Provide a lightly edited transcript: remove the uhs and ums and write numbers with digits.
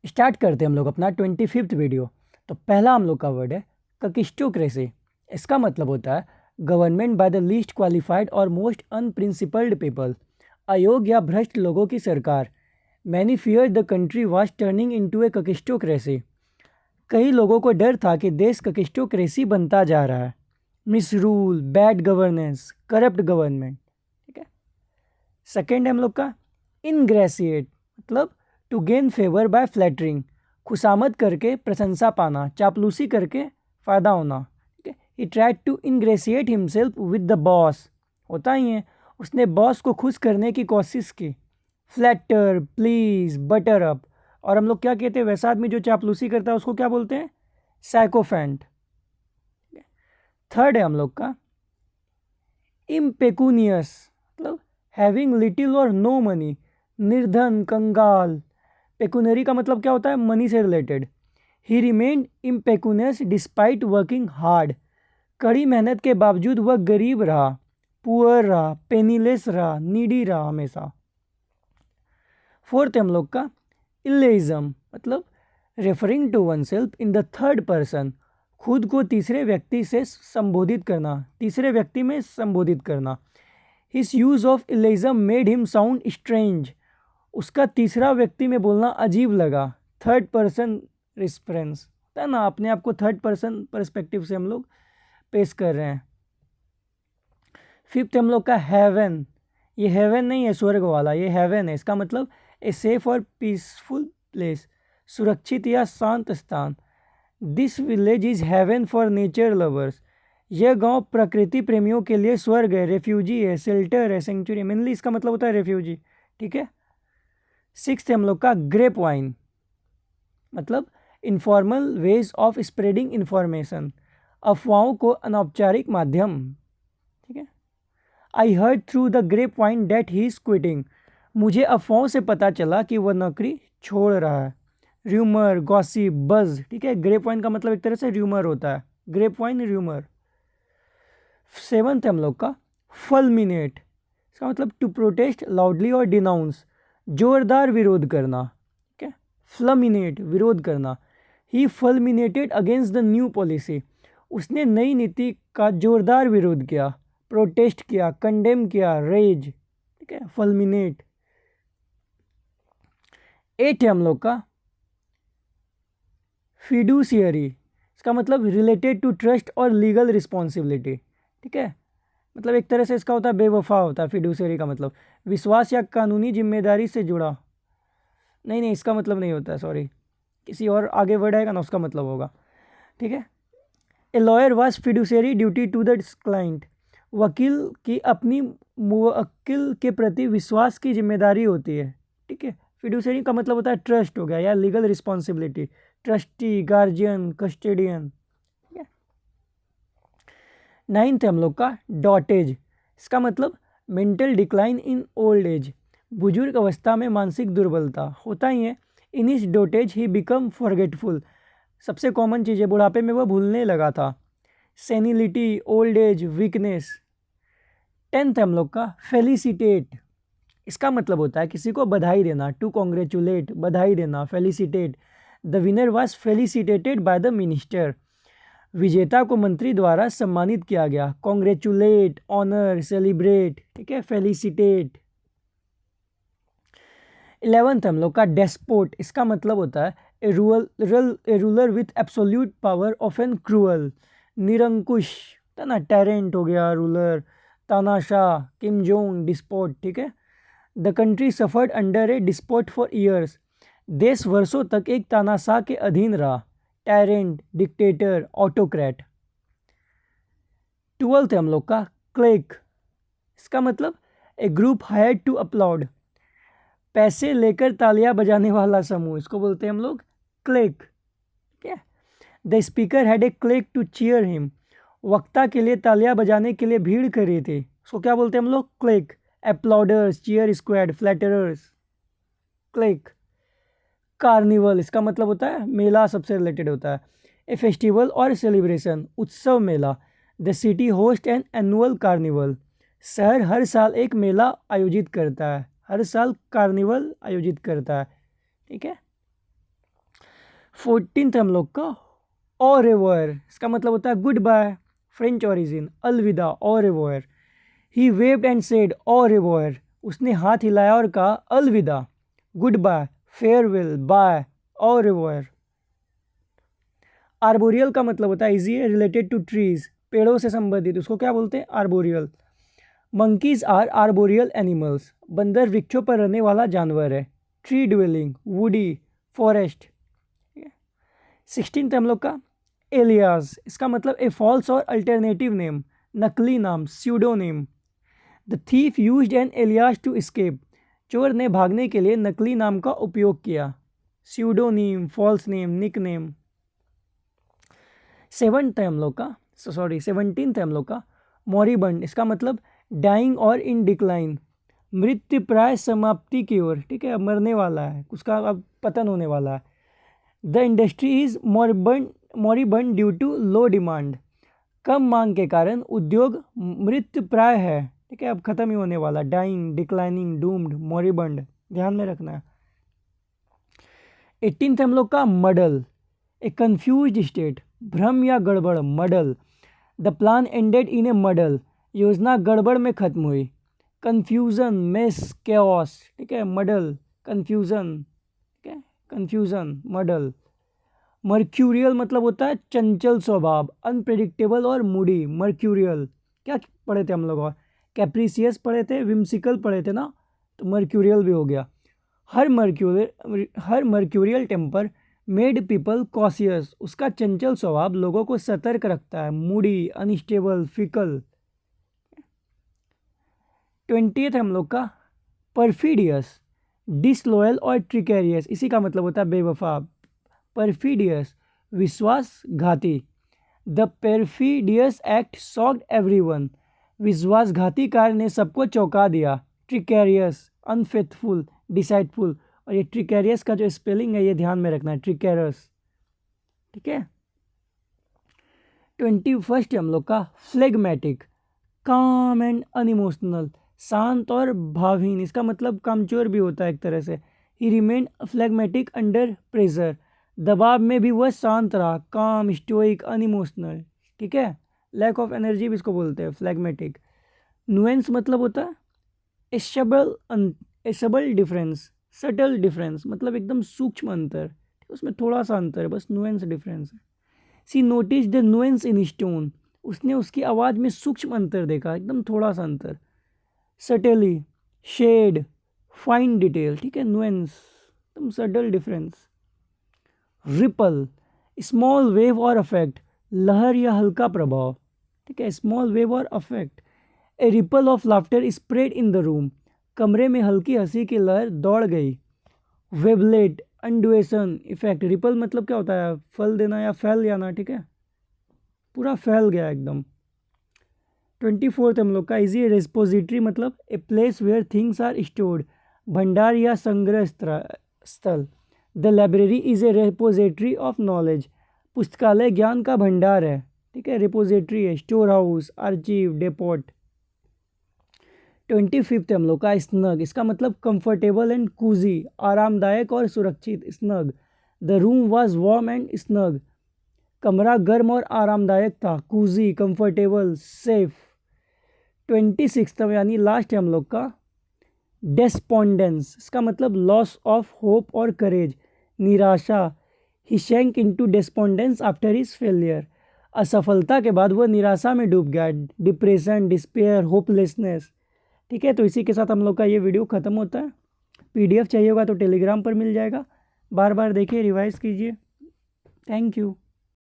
Start करते हैं हम लोग अपना 25th वीडियो। तो पहला हम लोग का वर्ड है ककिस्टोक्रेसी। इसका मतलब होता है government by the least qualified और मोस्ट अनप्रिंसिपल्ड पीपल। अयोग्य या भ्रष्ट लोगों की सरकार। Many fear the country was turning into a kakistocracy. कई लोगों को डर था कि देश ककिस्टोक्रेसी बनता जा रहा है। Misrule, bad governance, corrupt government. ठीक है। सेकेंड है हम लोग का इनग्रेसिएट, मतलब to gain favour by flattering, खुशामद करके प्रशंसा पाना, चापलूसी करके फ़ायदा होना। ठीक है। He tried to ingratiate himself with the boss, होता ही है, उसने बॉस को खुश करने की कोशिश की। Flatter, please, butter up. और हम लोग क्या कहते हैं, वैसा आदमी जो चापलूसी करता है उसको क्या बोलते हैं, साइकोफेंट। थर्ड है हम लोग का इम्पेकुनियस, मतलब हैविंग लिटिल और नो मनी, निर्धन, कंगाल। पेकुनरी का मतलब क्या होता है, मनी से related. He remained impecunious despite working hard, कड़ी मेहनत के बावजूद वह गरीब रहा, पुअर रहा, पेनीलेस रहा, नीडी रहा हमेशा। फोर्थ है हम लोग का इलेइज्म, मतलब referring to one self in the third person, खुद को तीसरे व्यक्ति से संबोधित करना, तीसरे व्यक्ति में संबोधित करना। His use of illeism made him sound strange, उसका तीसरा व्यक्ति में बोलना अजीब लगा। थर्ड पर्सन रेफरेंस होता है ना, अपने आप को थर्ड पर्सन पर्सपेक्टिव से हम लोग पेश कर रहे हैं। फिफ्थ हम लोग का हेवन। ये हेवन नहीं है स्वर्ग वाला, ये हेवन है। इसका मतलब ए सेफ और पीसफुल प्लेस, सुरक्षित या शांत स्थान। This village is heaven for nature lovers, यह गांव प्रकृति प्रेमियों के लिए स्वर्ग है, रेफ्यूजी है, शेल्टर है, सेंचुरी। मेनली इसका मतलब होता है रेफ्यूजी। ठीक है। सिक्स्थ है हम लोग का ग्रेप वाइन, मतलब informal way of spreading information, अफवाहों को अनौपचारिक माध्यम। ठीक है। I heard through the grapevine that he is quitting, मुझे अफवाहों से पता चला कि वह नौकरी छोड़ रहा है। र्यूमर, गॉसिप, बज। ठीक है। ग्रेप वाइन का मतलब एक तरह से र्यूमर होता है, ग्रेप वाइन र्यूमर। सेवंथ है हम लोग का फलमिनेट, इसका मतलब टू प्रोटेस्ट लाउडली और डिनाउंस, जोरदार विरोध करना। ठीक है। फ्लमिनेट, विरोध करना। ही फलमिनेटेड अगेंस्ट द न्यू पॉलिसी, उसने नई नीति का जोरदार विरोध किया, प्रोटेस्ट किया, कंडेम किया, रेज। ठीक है। फलमिनेट। एट है हम लोग का फिडुशियरी, इसका मतलब रिलेटेड टू ट्रस्ट और लीगल रिस्पॉन्सिबिलिटी। ठीक है। मतलब एक तरह से इसका होता है बेवफा होता है। फिडुशियरी का मतलब विश्वास या कानूनी जिम्मेदारी से जुड़ा। नहीं नहीं, इसका मतलब नहीं होता है, सॉरी, किसी और आगे वर्ड आएगा ना उसका मतलब होगा। ठीक है। A lawyer was fiduciary duty to the client, वकील की अपनी मुवक्किल के प्रति विश्वास की जिम्मेदारी होती है। ठीक है। फिडुशियरी का मतलब होता है ट्रस्ट हो गया या लीगल रिस्पॉन्सिबिलिटी, ट्रस्टी, गार्जियन, कस्टेडियन। ठीक है। नाइन्थ है हम लोग का डॉटेज, इसका मतलब mental decline in old age, बुजुर्ग अवस्था में मानसिक दुर्बलता, होता ही है। इन इस डोटेज ही बिकम फॉरगेटफुल, सबसे कॉमन चीज़ है, बुढ़ापे में वह भूलने लगा था। सेनिलिटी, ओल्ड एज, वीकनेस। टेंथ है हम लोग का फेलिसिटेट, इसका मतलब होता है किसी को बधाई देना, टू कॉन्ग्रेचुलेट, बधाई देना, felicitate. The winner was felicitated by the minister, विजेता को मंत्री द्वारा सम्मानित किया गया। Congratulate, honour, celebrate. ठीक है। फेलिसिटेट। 11th हम लोग का डेस्पोट, इसका मतलब होता है a ruler with absolute power of an cruel, निरंकुश, है ना, टेरेंट हो गया रूलर। तानाशाह, किम जोंग, डिस्पोट। ठीक है। The country suffered under a despot for years, देश वर्षों तक एक तानाशाह के अधीन रहा। Tyrant, dictator, autocrat. 12th है हम लोग का क्लेक, इसका मतलब ए ग्रुप हायर्ड टू अपलॉड, पैसे लेकर तालियां बजाने वाला समूह, इसको बोलते हैं हम लोग क्लेक। ठीक है। The speaker had a claque to cheer him, वक्ता के लिए तालियां बजाने के लिए भीड़ करी थी, उसको क्या बोलते हैं हम लोग, claque. Applauders, cheer squad, flatterers. Claque. Carnival, इसका मतलब होता है मेला, सबसे रिलेटेड होता है। ए फेस्टिवल और सेलिब्रेशन, उत्सव, मेला। The city host an annual carnival, शहर हर साल एक मेला आयोजित करता है, हर साल कार्निवल आयोजित करता है। ठीक है। 14th हम लोग का au revoir, इसका मतलब होता है गुड बाय, फ्रेंच ओरिजिन, अलविदा, au revoir. He waved and said au revoir, उसने हाथ हिलाया और कहा अलविदा, goodbye, farewell, bye, au revoir. Arboreal का मतलब होता है इजी है, रिलेटेड टू ट्रीज, पेड़ों से संबंधित, उसको क्या बोलते हैं, arboreal. Monkeys are arboreal animals, बंदर वृक्षों पर रहने वाला जानवर है. Tree dwelling, woody, forest. 16th हम लोग का एलियास, इसका मतलब ए फॉल्स और अल्टरनेटिव नेम, नकली नाम, pseudonym. The thief used an alias to escape, चोर ने भागने के लिए नकली नाम का उपयोग किया. Pseudonym, false name, nickname. 17th है हम लोग का मॉरिबंड, इसका मतलब डाइंग और इन डिक्लाइन, मृत्यु प्राय समाप्ति की ओर, ठीक है, अब मरने वाला है, उसका अब पतन होने वाला है. The industry is moribund due to low demand, कम मांग के कारण उद्योग मृत्यु प्राय है, ठीक है, अब खत्म ही होने वाला. डाइंग, डिक्लाइनिंग, डूम्ड, मॉरिबंड, ध्यान में रखना है. 18th हम लोग का मडल, ए कंफ्यूज्ड स्टेट, भ्रम या गड़बड़, मडल. द प्लान एंडेड इन ए मडल, योजना गड़बड़ में खत्म हुई. कन्फ्यूज़न, मेस, कैओस, ठीक है, मडल, कन्फ्यूज़न, ठीक है, कन्फ्यूज़न, मडल. मर्क्यूरियल मतलब होता है चंचल स्वभाव, अनप्रेडिक्टेबल और मूडी, मर्क्यूरियल. क्या पढ़े थे हम लोग, और कैप्रिसियस पढ़े थे, विम्सिकल पढ़े थे ना, तो मर्क्यूरियल भी हो गया. Her mercurial temper made people cautious, उसका चंचल स्वभाव लोगों को सतर्क रखता है. Moody, unstable, fickle. 20th हम लोग का परफिडियस, डिसलॉयल और ट्रिकेरियस, इसी का मतलब होता है बेवफा. परफिडियस, विश्वासघाती. The perfidious act shocked everyone, विश्वासघाती कार्य ने सबको चौंका दिया. ट्रिकेरियस, अनफेथफुल, डिसाइटफुल. और ये ट्रिकेरियस का जो स्पेलिंग है ये ध्यान में रखना है, ट्रिकेरस, ठीक है. 21st हम लोग का फ्लेगमेटिक, काम एंड अनइमोशनल, शांत और भावहीन, इसका मतलब कामचोर भी होता है एक तरह से. He remain phlegmatic under pressure, दबाव में भी वह शांत रहा. काम, स्टोइक, अनइमोशनल, ठीक है. लैक ऑफ एनर्जी भी इसको बोलते हैं, फ्लेगमेटिक. नुएंस मतलब होता है ए सबल डिफरेंस, सटल डिफरेंस, मतलब एकदम सूक्ष्म अंतर, उसमें थोड़ा सा अंतर है, बस नुएंस डिफरेंस है. सी notice the nuance in stone, उसने उसकी आवाज़ में सूक्ष्म अंतर देखा, एकदम थोड़ा सा अंतर. सटली, शेड, फाइन डिटेल, ठीक है, नुएंस, एकदम subtle difference. Ripple, small wave और अफेक्ट, लहर या हल्का प्रभाव, ठीक है, स्मॉल वेव और affect. A ripple of laughter spread in the room, कमरे में हल्की हंसी की लहर दौड़ गई. वेबलेट, अंडुएशन इफेक्ट, रिपल मतलब क्या होता है, फल देना या फैल जाना, ठीक है, पूरा फैल गया एकदम. 24th हम लोग का इजी, रेस्पोजिटरी मतलब a place where things are stored, भंडार या संग्रह स्थल. The library is a repository of knowledge, पुस्तकालय ज्ञान का भंडार है, ठीक है, रेपोजिटरी है. Store house, archive, deputy. 25th हम लोग का स्नग, इसका मतलब कंफर्टेबल एंड कूजी, आरामदायक और सुरक्षित. Snug, the room was warm and snug, कमरा गर्म और आरामदायक था. Cosy, comfortable, safe. 26th यानी लास्ट है हम लोग का डेस्पोंडेंस, इसका मतलब लॉस ऑफ होप और करेज, निराशा. He sank into despondence after his failure, असफलता के बाद वह निराशा में डूब गया. डिप्रेशन, डिस्पेयर, होपलेसनेस, ठीक है. तो इसी के साथ हम लोग का ये वीडियो ख़त्म होता है. PDF चाहिए होगा तो टेलीग्राम पर मिल जाएगा. बार बार देखिए, रिवाइज कीजिए. Thank you.